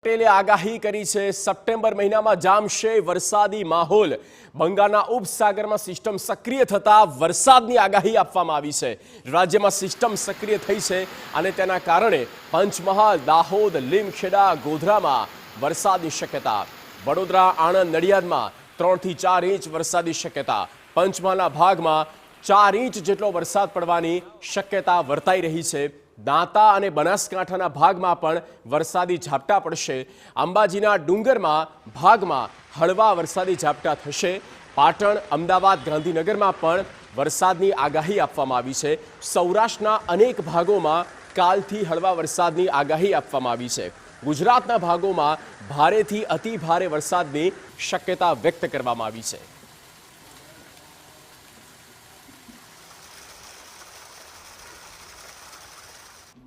પટેલે આગાહી કરી છે સપ્ટેમ્બર મહિનામાં જામશે વરસાદી માહોલ। બંગાળના ઉપસાગરમાં સિસ્ટમ સક્રિય થતા વરસાદની આગાહી આપવામાં આવી છે। રાજ્યમાં સિસ્ટમ સક્રિય થઈ છે અને તેના કારણે પંચમહાલ, દાહોદ, લીમખેડા, ગોધરામાં વરસાદની શક્યતા। વડોદરા, આણંદ, નડિયાદમાં 3 થી 4 ઇંચ વરસાદની શક્યતા। પંચમહાલના ભાગમાં 4 ઇંચ જેટલો વરસાદ પડવાની શક્યતા વર્તાઈ રહી છે। દાંતા અને બનાસકાંઠાના ભાગમાં પણ વરસાદી ઝાપટા પડશે। અંબાજીના ડુંગરમાં ભાગમાં હળવા વરસાદી ઝાપટા થશે। પાટણ, અમદાવાદ, ગાંધીનગરમાં પણ વરસાદની આગાહી આપવામાં આવી છે। સૌરાષ્ટ્રના અનેક ભાગોમાં કાલથી હળવા વરસાદની આગાહી આપવામાં આવી છે। ગુજરાતના ભાગોમાં ભારેથી અતિ ભારે વરસાદની શક્યતા વ્યક્ત કરવામાં આવી છે।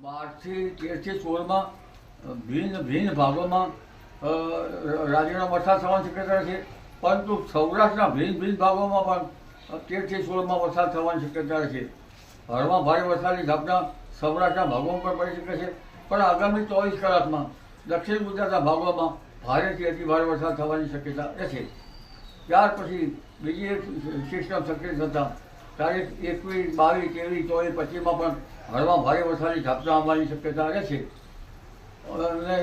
12 થી 13 થી 16 ભિન્ન ભાગોમાં રાજ્યના વરસાદ થવાની શક્યતા છે, પરંતુ સૌરાષ્ટ્રના ભિન્ન ભાગોમાં પણ 13 થી 16 વરસાદ થવાની શક્યતા છે। હળવા ભારે વરસાદની ઝાપટા સૌરાષ્ટ્રના ભાગોમાં પણ પડી શકે છે, પણ આગામી 24 કલાકમાં દક્ષિણ ગુજરાતના ભાગોમાં ભારેથી અતિ ભારે વરસાદ થવાની શક્યતા રહેશે। ત્યાર પછી બીજી એક સિસ્ટમ સક્રિય થતાં તારીખ 21, 22, 23, 24, 25માં પણ હળવા ભારે વરસાદની ઝાપટા આવવાની શક્યતા રહેશે। અને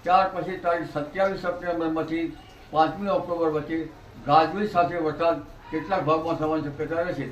ત્યાર પછી તારીખ 27 સપ્ટેમ્બરમાંથી 5મી ઓક્ટોબર વચ્ચે ગાજવીજ સાથે વરસાદ કેટલાક ભાગમાં થવાની શક્યતા રહેશે।